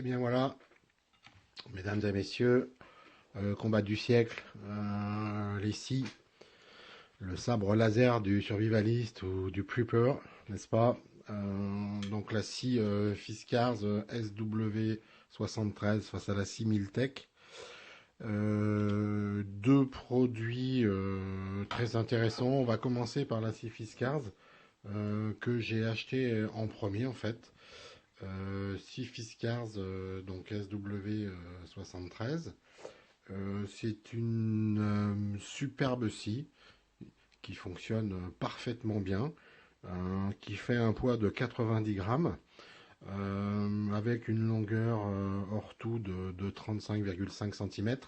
bien voilà, mesdames et messieurs, combat du siècle, les scies, le sabre laser du survivaliste ou du prepper, n'est-ce pas? Donc la scie Fiskars SW73 face à la scie Miltech. Deux produits très intéressants. On va commencer par la scie Fiskars que j'ai acheté en premier en fait. Scie Fiskars donc SW73. C'est une superbe scie qui fonctionne parfaitement bien, qui fait un poids de 90 grammes, avec une longueur hors tout de 35,5 cm.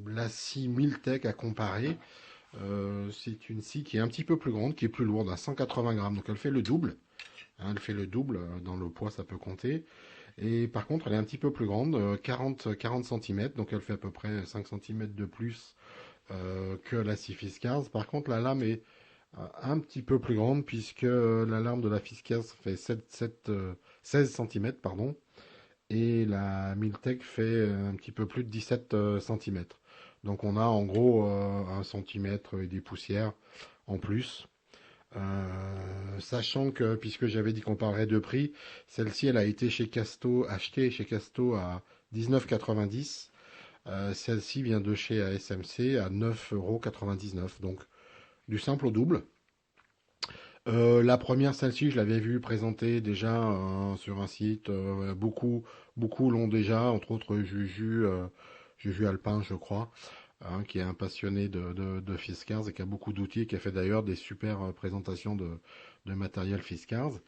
La scie Miltech à comparer, c'est une scie qui est un petit peu plus grande, qui est plus lourde, à 180 grammes, donc elle fait le double. Hein, elle fait le double, dans le poids ça peut compter. Et par contre, elle est un petit peu plus grande, 40 cm, donc elle fait à peu près 5 cm de plus que la scie Fiskars. Par contre, la lame est un petit peu plus grande, puisque la lame de la Fiskars fait 16 cm, pardon, et la Miltech fait un petit peu plus de 17 cm. Donc on a en gros 1 cm et des poussières en plus. Sachant que, puisque j'avais dit qu'on parlerait de prix, celle-ci, elle a été chez Casto, achetée chez Casto à 19,90 €. Celle-ci vient de chez ASMC à 9,99 €. Donc, du simple au double. La première, celle-ci, je l'avais vue présentée déjà sur un site. Beaucoup l'ont déjà, entre autres Juju Alpin, je crois, hein, qui est un passionné de Fiskars et qui a beaucoup d'outils et qui a fait d'ailleurs des super présentations de matériel Fiskars.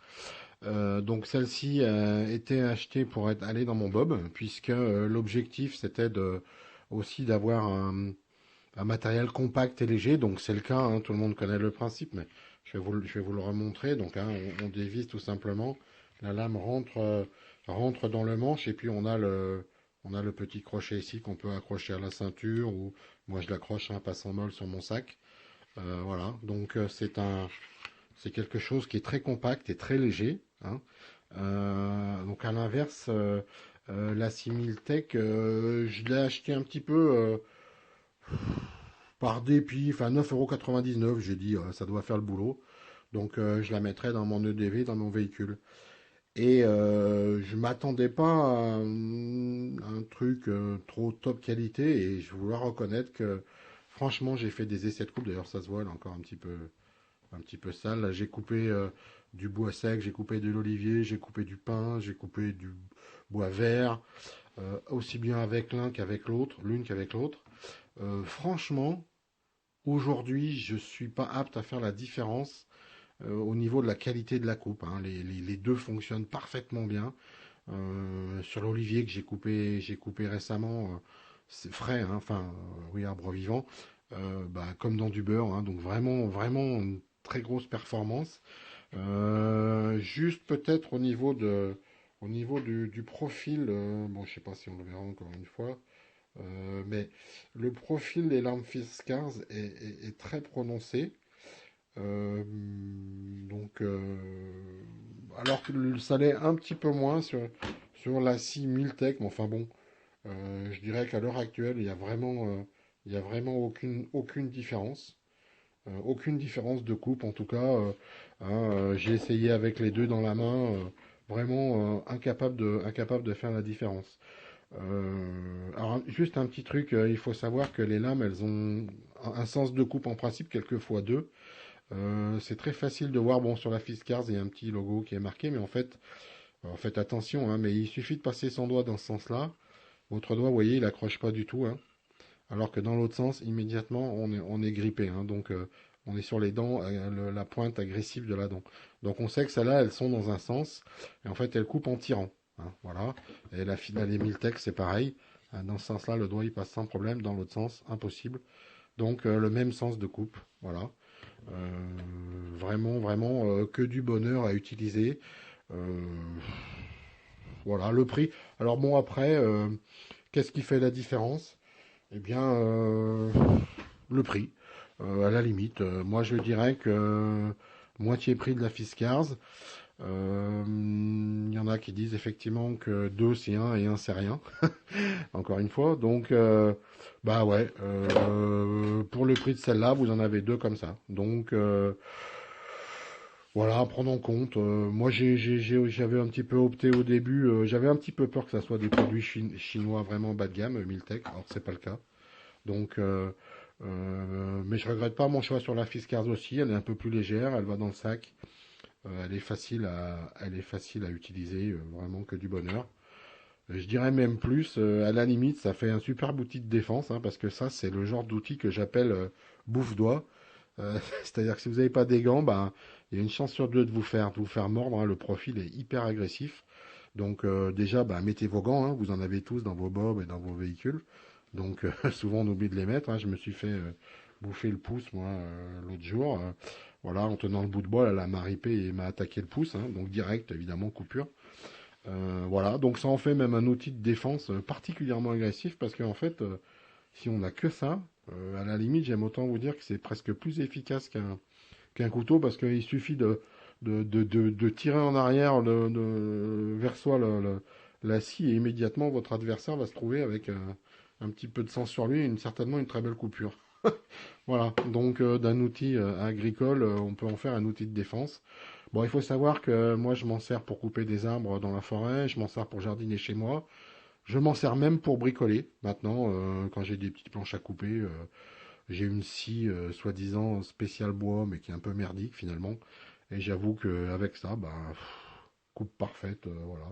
Donc celle-ci était achetée pour aller dans mon bob, puisque l'objectif c'était aussi d'avoir un matériel compact et léger. Donc c'est le cas, hein, tout le monde connaît le principe, mais je vais vous le remontrer. Donc hein, on dévisse tout simplement, la lame rentre dans le manche, et puis on a le petit crochet ici qu'on peut accrocher à la ceinture, ou moi je l'accroche à un passant molle sur mon sac. Voilà, donc c'est quelque chose qui est très compact et très léger, hein. Donc à l'inverse, la Similtech, je l'ai acheté un petit peu par dépit, enfin 9,99 €. J'ai dit ça doit faire le boulot, donc je la mettrai dans mon EDV, dans mon véhicule. Et je m'attendais pas à un truc trop top qualité, et je dois reconnaître que franchement j'ai fait des essais de coupe. D'ailleurs ça se voit, elle est encore un petit peu sale. Là, j'ai coupé du bois sec, j'ai coupé de l'olivier, j'ai coupé du pin, j'ai coupé du bois vert, aussi bien avec l'un qu'avec l'autre, l'une qu'avec l'autre. Franchement, aujourd'hui, je suis pas apte à faire la différence au niveau de la qualité de la coupe, hein. Les deux fonctionnent parfaitement bien. Sur l'olivier que j'ai coupé récemment, c'est frais, hein, enfin, oui, arbre vivant, bah, comme dans du beurre, hein, donc vraiment une très grosse performance. Juste peut-être au niveau du profil, bon, je sais pas si on le verra encore une fois, mais le profil des lampes Fiskars est très prononcé. Donc, alors que ça l'est un petit peu moins sur la scie Miltech, mais enfin bon, je dirais qu'à l'heure actuelle, il y a vraiment aucune différence. Aucune différence de coupe en tout cas. Hein, j'ai essayé avec les deux dans la main, vraiment incapable de faire la différence. Alors juste un petit truc, il faut savoir que les lames, elles ont un sens de coupe en principe quelquefois deux. C'est très facile de voir, bon, sur la Fiskars, il y a un petit logo qui est marqué, mais en fait attention, hein, mais il suffit de passer son doigt dans ce sens-là. Votre doigt, vous voyez, il accroche pas du tout, hein. Alors que dans l'autre sens, immédiatement, on est grippé, hein. Donc, on est sur les dents, la pointe agressive de la dent. Donc, on sait que celles-là, elles sont dans un sens, et en fait, elles coupent en tirant, hein, voilà. Et la finale Miltech, c'est pareil. Dans ce sens-là, le doigt, il passe sans problème. Dans l'autre sens, impossible. Donc, le même sens de coupe, voilà. Vraiment, que du bonheur à utiliser. Euh, voilà, le prix. Alors bon, après, qu'est-ce qui fait la différence? Eh bien, le prix. À la limite, moi je dirais que moitié prix de la Fiskars. Il y en a qui disent effectivement que 2 c'est 1 et 1 c'est rien, encore une fois. Donc, bah ouais, pour le prix de celle-là, vous en avez 2 comme ça. Donc, voilà, à prendre en compte. Moi, j'avais un petit peu opté au début, j'avais un petit peu peur que ça soit des produits chinois vraiment bas de gamme, Miltech, alors c'est pas le cas. Donc, mais je regrette pas mon choix sur la Fiskars aussi, elle est un peu plus légère, elle va dans le sac. Elle est facile à utiliser, vraiment que du bonheur. Je dirais même plus, à la limite, ça fait un super outil de défense, hein, parce que ça, c'est le genre d'outil que j'appelle bouffe-doigt. C'est-à-dire que si vous n'avez pas des gants, ben, il y a une chance sur deux de vous faire mordre, hein. Le profil est hyper agressif. Donc déjà, ben, mettez vos gants, hein, vous en avez tous dans vos bobs et dans vos véhicules. Donc souvent on oublie de les mettre, hein. Je me suis fait bouffer le pouce, moi, l'autre jour. Voilà, en tenant le bout de bois, elle m'a ripé et m'a attaqué le pouce, hein. Donc direct, évidemment, coupure. Voilà, donc ça en fait même un outil de défense particulièrement agressif parce qu'en fait, si on n'a que ça, à la limite, j'aime autant vous dire que c'est presque plus efficace qu'un couteau parce qu'il suffit de tirer en arrière vers soi la scie et immédiatement votre adversaire va se trouver avec un petit peu de sang sur lui et certainement une très belle coupure. Voilà, donc d'un outil agricole, on peut en faire un outil de défense. Bon, il faut savoir que moi, je m'en sers pour couper des arbres dans la forêt, je m'en sers pour jardiner chez moi, je m'en sers même pour bricoler. Maintenant, quand j'ai des petites planches à couper, j'ai une scie soi-disant spéciale bois, mais qui est un peu merdique finalement. Et j'avoue qu'avec ça, bah, coupe parfaite, voilà.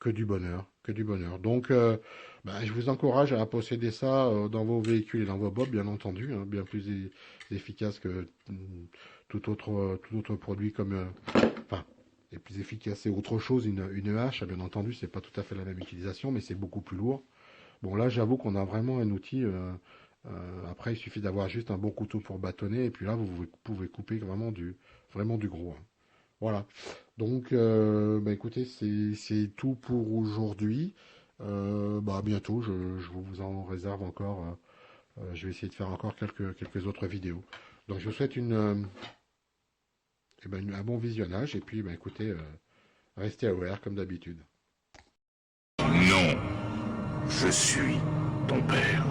Que du bonheur, que du bonheur. Donc, bah, je vous encourage à posséder ça dans vos véhicules et dans vos bobs, bien entendu, hein, bien plus efficace que tout autre produit comme, enfin, est plus efficace. C'est autre chose, une hache, bien entendu, c'est pas tout à fait la même utilisation, mais c'est beaucoup plus lourd. Bon, là, j'avoue qu'on a vraiment un outil. Après, il suffit d'avoir juste un bon couteau pour bâtonner, et puis là, vous pouvez couper vraiment du gros, hein. Voilà. Donc, bah, écoutez, c'est tout pour aujourd'hui. Bah, à bientôt, je vous en réserve encore. Je vais essayer de faire encore quelques autres vidéos. Donc, je vous souhaite eh ben, un bon visionnage. Et puis, bah, écoutez, restez aware comme d'habitude. Non, je suis ton père.